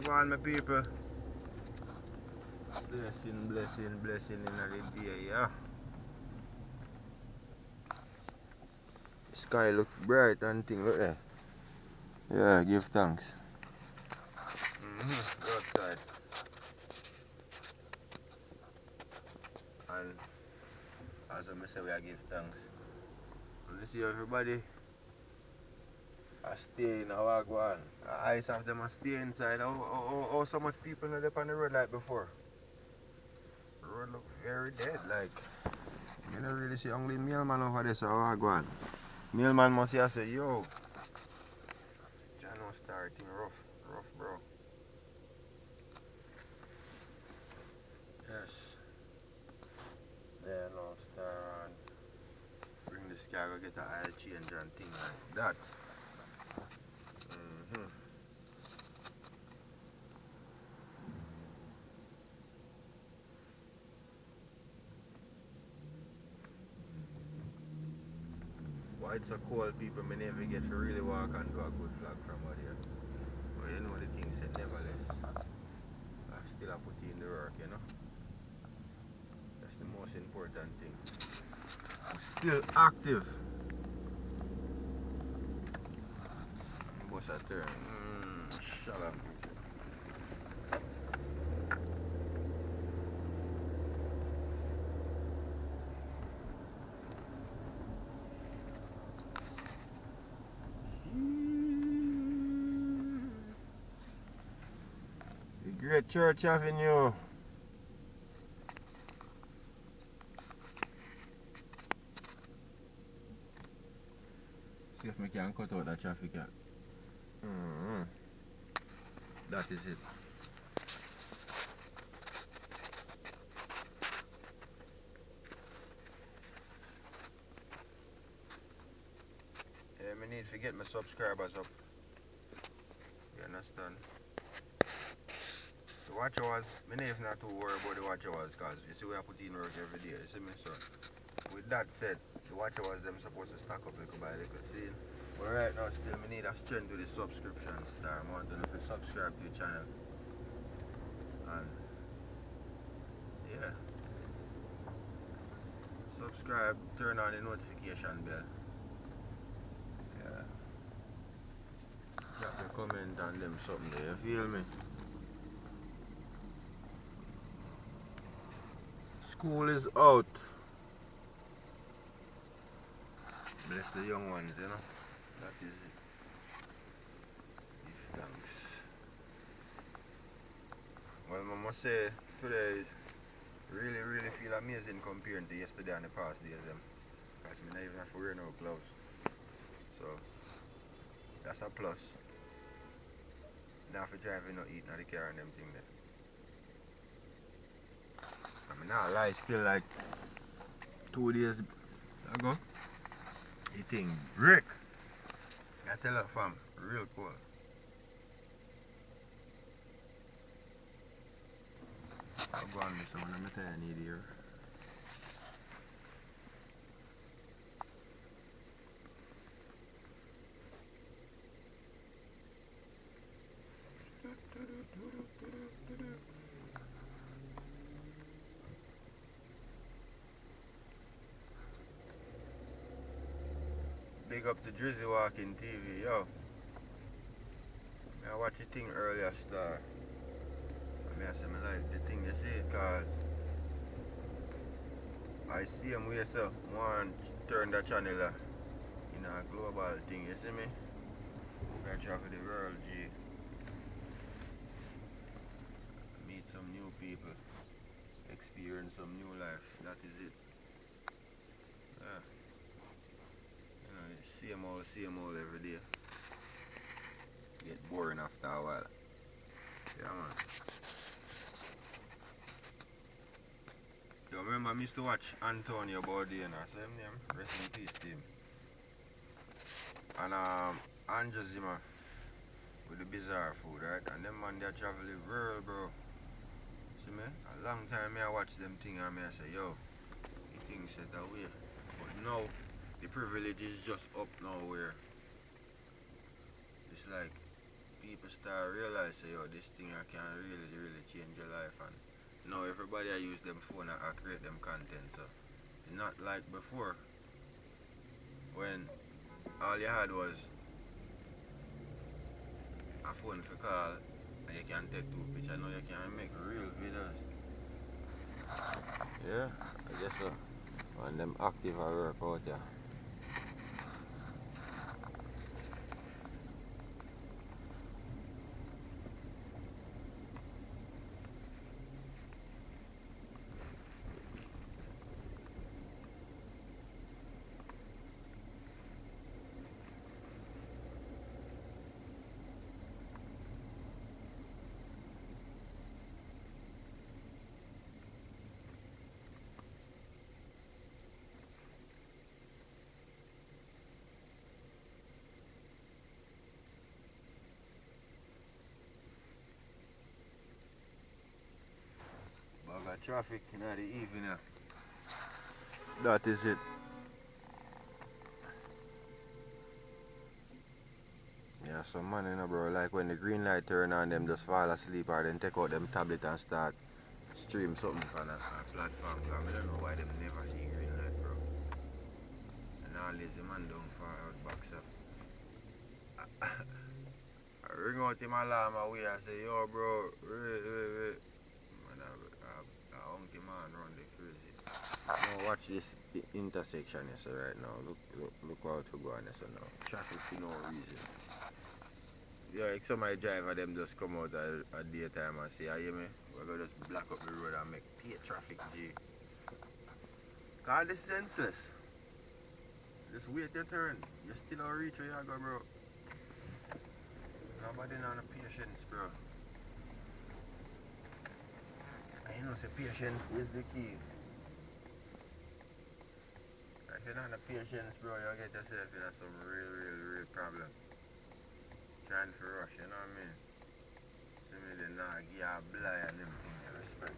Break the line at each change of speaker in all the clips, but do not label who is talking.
Go on, my people. Blessing, blessing, blessing in the day, yeah. The sky look bright and thing, look there. Yeah, give thanks. Go outside. And as I say, we give thanks. And you see everybody I stay in our wagwan. I used to have them stay inside. How so much people not up on the road like before? The road look very dead, like. You don't really see only mailman over there, so wagwan. Mailman must have say, yo, Jano starting rough, bro. Yes. There now start bring this guy go get an oil change and thing like that. Why it's so cold, people may never get to really walk and do a good vlog from out here. But you know the thing said nevertheless. I still have put in the work, you know. That's the most important thing. I'm still active. What's that turn? Shut up. Great Church Avenue. See if we can cut out that traffic. That is it. Yeah, I need to get my subscribers up. You understand? The watch hours, my name is not too worried about the watch hours because you see we are putting in work every day, you see me? So with that said, the watch hours them supposed to stack up little by little, see? But right now still I need a strength to the subscription star. I want to know if you subscribe to the channel. And yeah. Subscribe, turn on the notification bell. Yeah. Drop a comment on them something there, you feel me? School is out. Bless the young ones, you know. That is it. Give thanks. Well, I must say, today really feel amazing compared to yesterday and the past days. Because I don't even have to wear no gloves. So, that's a plus. Now, if you drive, you not eat, not the car and them thing there. I mean, not lie, still like 2 days ago. The thing break. I tell her, fam, real cold. I'll go on this one, I'm going to need here. Big up the Drizzy Walking TV, yo. I watched the thing earlier, star. I say I like the thing, you see, cause I see him where so one turn the channel in a global thing, you see me? I travel the world, G. Meet some new people, experience some new life, that is it. Yeah. You know, same old every day. Get boring after a while. Yeah, man. Yo, remember I used to watch Antonio Bourdain, same name, rest in peace to him. And Andrew Zimmer with the bizarre food, right? And them man they travel the world, bro. See me? A long time I watch them thing and I say, yo, the thing set away. But now the privilege is just up now where it's like people start realize say, yo, this thing I can really change your life. And now everybody I use them phone and I create them content. So it's not like before when all you had was a phone for call and you can take two pictures. Now you can make real videos. Yeah, I guess so. And them active at work out there. Bag of traffic in the evening. That is it. Yeah, some man, you know, bro, like when the green light turn on, them just fall asleep or then take out them tablet and start stream something on a platform. Cause I don't know why them never see green light, bro. And all lazy man don't far out box up. I ring out him alarm away and say, yo, bro, wait. Man, I unky man run the crazy. Now watch this intersection you see right now. Look how to go on this now. Traffic for no reason. Yeah, like some of the driver them just come out at daytime and say, you hear me? We're gonna just block up the road and make pay traffic G. Cause this is senseless. Just wait your turn. You still don't reach where you go, bro. Nobody know the patience, bro. And you know say patience is the key. If you don't have patience, bro, you'll get yourself in some real problem. Trying to rush, you know what I mean? See me then now give you a blind and everything you respect.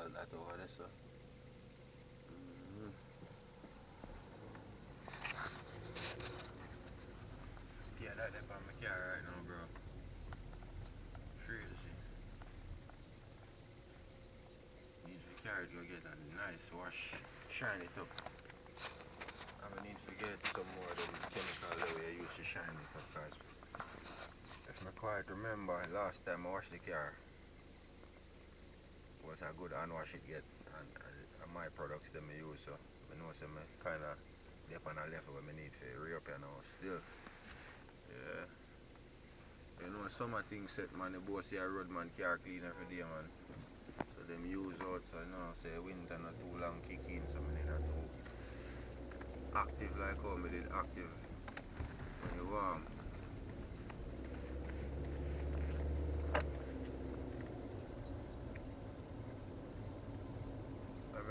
That over there, so. Yeah, that's on my car right now, bro. Crazy. Need to carry to get a nice wash, shine it up. I need to get some more of them chemicals that we use to shine it up, guys. If I quite remember, last time I washed the car was a good hand wash it get, and my products that I use, so I know some kind of dip on a level where I need to re-up here now still. Yeah. You know some of things set man, the boss see a road man car clean every day, man. So them use out, so you know, say winter not too long kick in, so I need not too active like how I did active when you warm.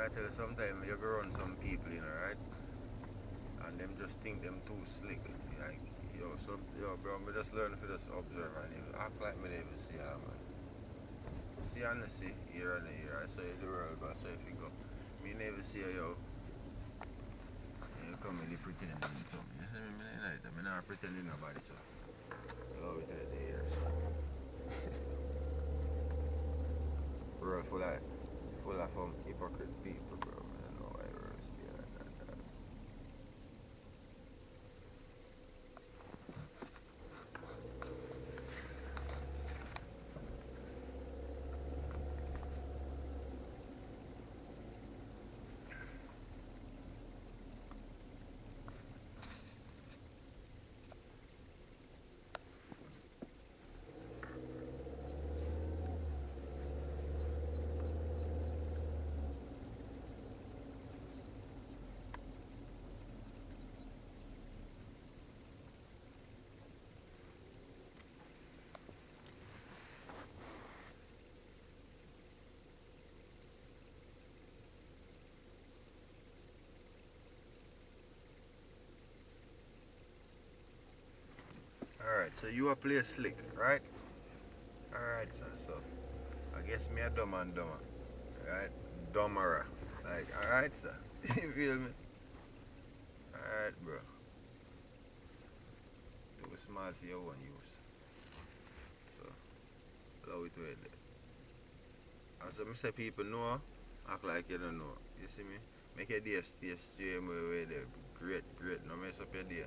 I tell you, sometimes you go run some people, you know, right? And them just think them too slick. Like, yo, bro, we just learn to just observe and even act like me never see her, man. See and see, here and here. I say the world, but I say if you go, me never see her, yo. And you come and you pretend doing something. You see me, like that. I'm not pretending nobody, so. You always tell the ears. World full of hypocrite people, bro. Man, I know why we're still like that. So you a play slick, right? Alright, sir. So I guess me a dumb and dumber. Right? Dumberer. Like, alright, sir. You feel me? Alright, bro. Too small for your own use. So, allow it to it. As I say, people know, act like you don't know. You see me? Make your day stay same way there. Great, great. No mess up your day.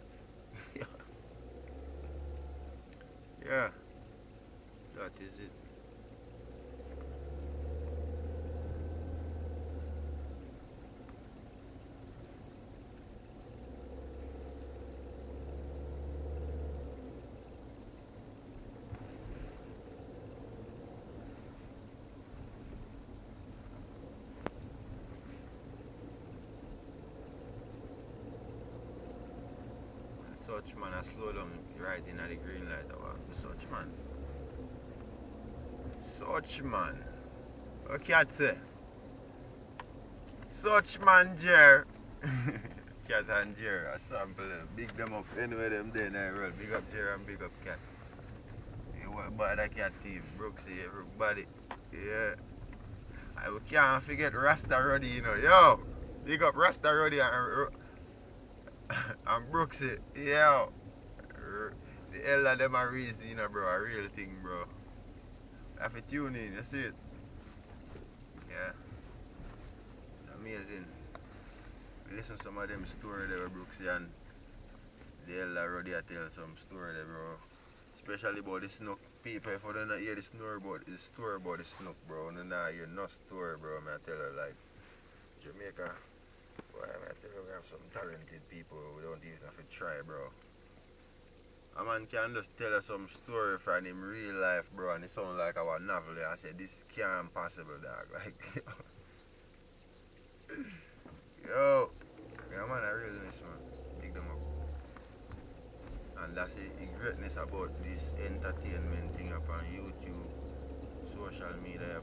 Yeah. That is it. Such man, I slow down right in at the green light. Such man. Such man. What can I say? Such man, Jer. Cat and Jer, I sample them. Big them up anyway, them there in the world. Big up Jer and big up Cat. You want buy that cat team, Brooksy, everybody. Yeah. I can't forget Rasta Ruddy, you know. Yo! Big up Rasta Ruddy and Brooksy. Yo! The hell of them are reason, you know, bro. A real thing, bro. I have to tune in, you see it? Yeah. Amazing. We listen to some of them stories there with Brooksy and the hell Ruddy tell some story there, bro. Especially about the snook. People, if you don't hear the story about the snook, bro, you don't hear no story, bro. I tell her, like, Jamaica, boy, I tell you, we have some talented people who don't even have to try, bro. A man can just tell us some story from him real life, bro, and it sounds like our novel. I said, this can't possible, dog. Like, yo, yeah, man, I really miss, man. Big them up. And that's the greatness about this entertainment thing upon YouTube, social media,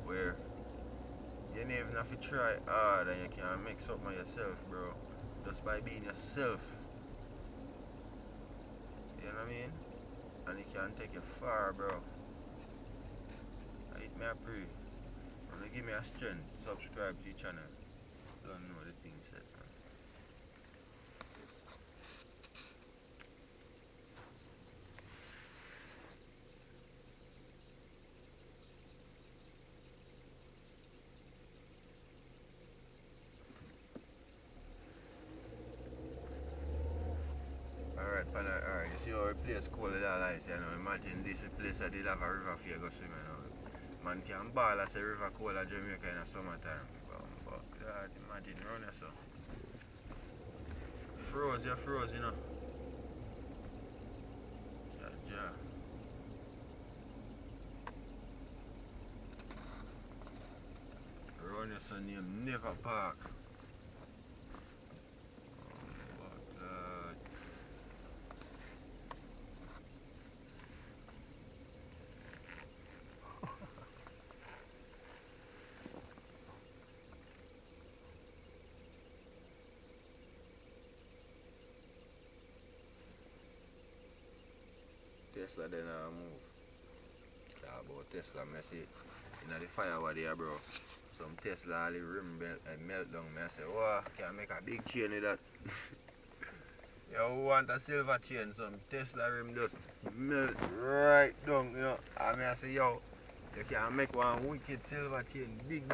where you don't even have to try hard and you can make something yourself, bro. Just by being yourself. You know what I mean? And it can take you far, bro. I may pray. And give me a strength, subscribe to the channel. Don't know the thing set, man. Alright, you see how a place cold it all ice, you know. Imagine this place that did have a river for you go swim, you know. Man can ball as a river cold at Jamaica in the summertime. But God, imagine run yourself. Froze, you froze, you know. Yeah. Run your son name never park. Tesla then move. Yeah, about Tesla, I see in the fire over there, bro. Some Tesla the rim melt down. I say, wow, can make a big chain with that. You who want a silver chain, some Tesla rim just melt right down, you know. I say, yo, you can make one wicked silver chain, big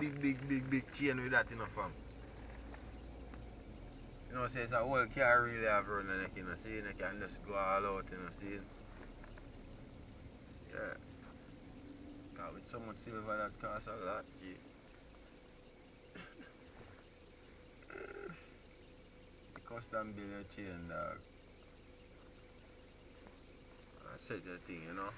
chain with that, you know, fam. You know, say it's a whole car really have run and you know, see, you can just go all out, you know, see. Yeah. Cause with so much silver that costs a lot, gee. The custom build your chain, dog. I said that thing, you know.